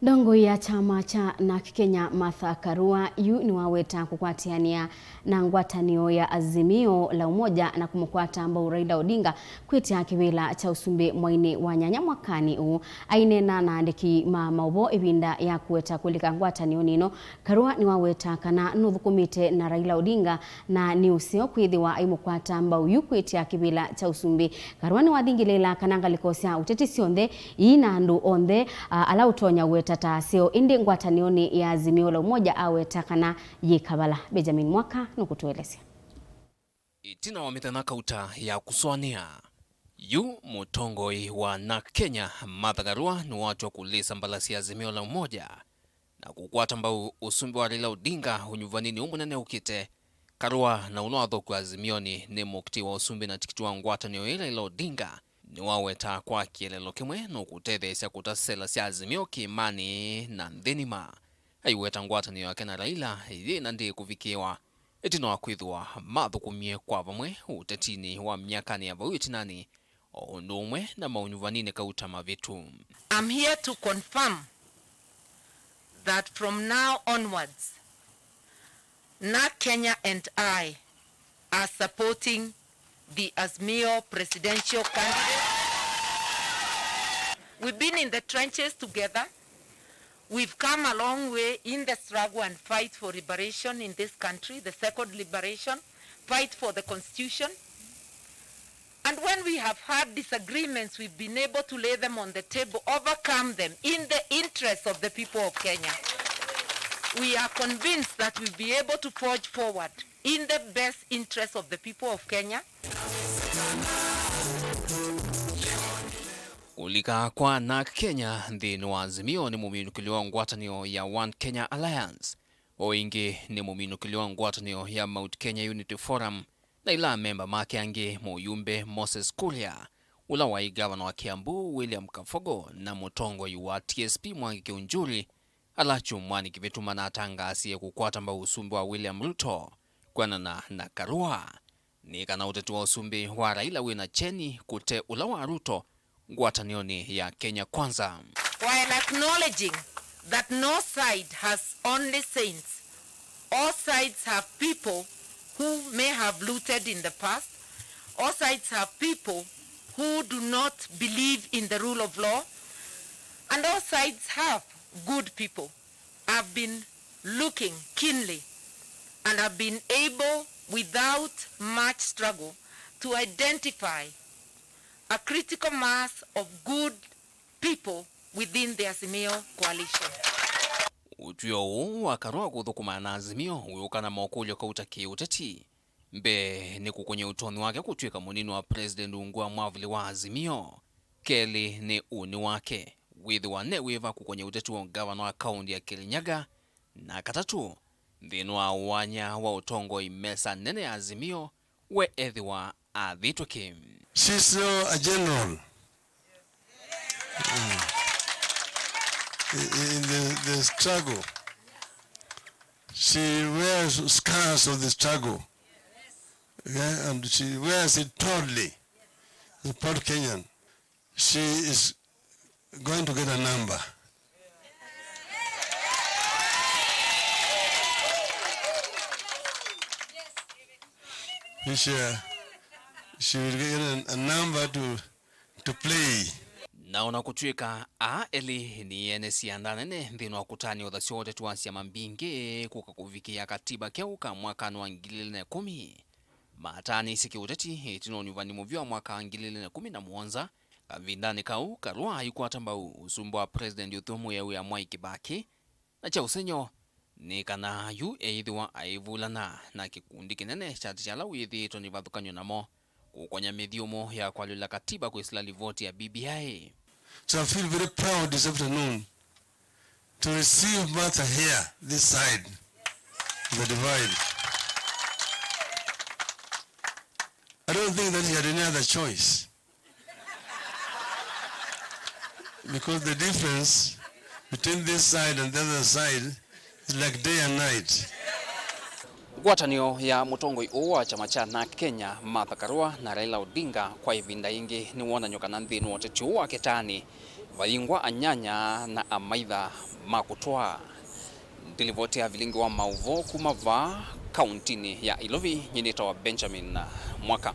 Ndongoi ya chama cha Narc Kenya Martha Karua niwaweta kukwatiania na ngwatanio ya Azimio la Umoja na Kumukwata Mbau Raila Odinga kwithya kivila cha Usumbi mwaini wa nyanya mwakani Aineena na aandiki mauvoo ivinda ya kuweta kulika ngwatanioni ino. Karua niwaweta kana niuthukumite na Raila Odinga na useo kwithiwa aimukwata Mbau kwithya kivila cha Usumbi. Karua niwathingiliila kana ngaliko sya uteti syonthe ina andu onthe ala utonya weta sio indi ngwatanioni ya Azimio la Umoja aweta kana yikabala. Benjamin Mwaka nukutuelezea. Itina wamitana kauta ya kuswania mutongoi wa Narc Kenya Martha Karua ni watu wa kulisa mbalasi ya Azimio la Umoja na kukwata Mbau Usumbi wa Raila Odinga unyuvanini umunene ukite. Karua na unawatho kwa Azimioni ni mukti wa Usumbi na tikiti wa ngwatanio ya Raila Odinga ni waweta kwa kielelo kimwe no kutethesya kutasela sya Azimio kiimani na nthinima. Aiweta ngwatanio yake na Raila yina ndi kuvikiwa itino kwithwa mathukumie kwa vamwe utetini wa myakani ya vau itinani undu umwe na maunyuvanini kauta mavitu. I'm here to confirm that from now onwards Narc Kenya and I are supporting the Azimio presidential candidate. We've been in the trenches together. We've come a long way in the struggle and fight for liberation in this country, the second liberation, fight for the constitution. And when we have had disagreements, we've been able to lay them on the table, overcome them in the interest of the people of Kenya. We are convinced that we'll be able to forge forward in the best interest of the people of Kenya. Kulika kwa Narc Kenya nthini wa Azimio ni muminukiliwa ngwatanio ya One Kenya Alliance. Oingi ni muminukiliwa ngwatanio ya Mount Kenya Unity Forum na ila memba make angi muyumbe Moses Kuria ula wa gavana wa Kiambu William Kafogo na mutongoi wa TSP Mwangi Kiunjuri alachu mwani kivituma na atangasiye kukwata Mbau Usumbi wa William Ruto kwanana na Karua ni kana uteti wa Usumbi wa Raila wina cheni kute ula wa Ruto ngwatanioni ya Kenya Kwanza. While acknowledging that no side has only saints, all sides have people who may have looted in the past, all sides have people who do not believe in the rule of law, and all sides have good people. I've been looking keenly and have been able, without much struggle, to identify a critical mass of good people within the Azimio coalition. Utuyo wa Karua kuthukuma na Azimio uyukana maukulyo kauta kiuteti mbe ni kukonye utoni wake kutwika munini wa President ungua mwavuli wa Azimio keli ni uni wake withiwa ne wiva kukonye uteti wa gavana wa kaunti ya Kirinyaga na katatu nthini wa wanya wa utongoi mesa nene ya Azimio we ethiwa athitwiki. She's a general in the struggle. She wears scars of the struggle, yeah, and she wears it proudly. The proud Kenyan. She is going to get a number. She will get a number to play. Naona kutwika eli ni ene siandanene nthini wa kutani uthasyo wote tuwasya mambingi kuka kuvikia katiba keuka mwakani wa 2010. Matani siki uteti itino nyuvani muvyo mwaka 2017 kavindani kau Karua yukwata Mbau Usumbi wa President yuthumu ya Mwai Kibaki na cha usenyo ni kana eithiwa aivulana na kikundi kinene chati chala withi toni vathukanyo namo kukonya mithiumo ya kwalula katiba kuisilali voti ya BBI. So I feel very proud this afternoon to receive Martha here, this side, the divide. I don't think that he had any other choice. Because the difference between this side and the other side is like day and night. Ngwatanio ya mutongoi wa chama cha Narc Kenya Martha Karua na Raila Odinga kwa ivinda ingi ni wona nyoka na nthini wote wa ketani vaingwa anyanya na amaitha makutwa. Ndilivotea vilingi wa mauvoo kuma va kauntini ya Ilovi nyinito wa Benjamin Mwaka.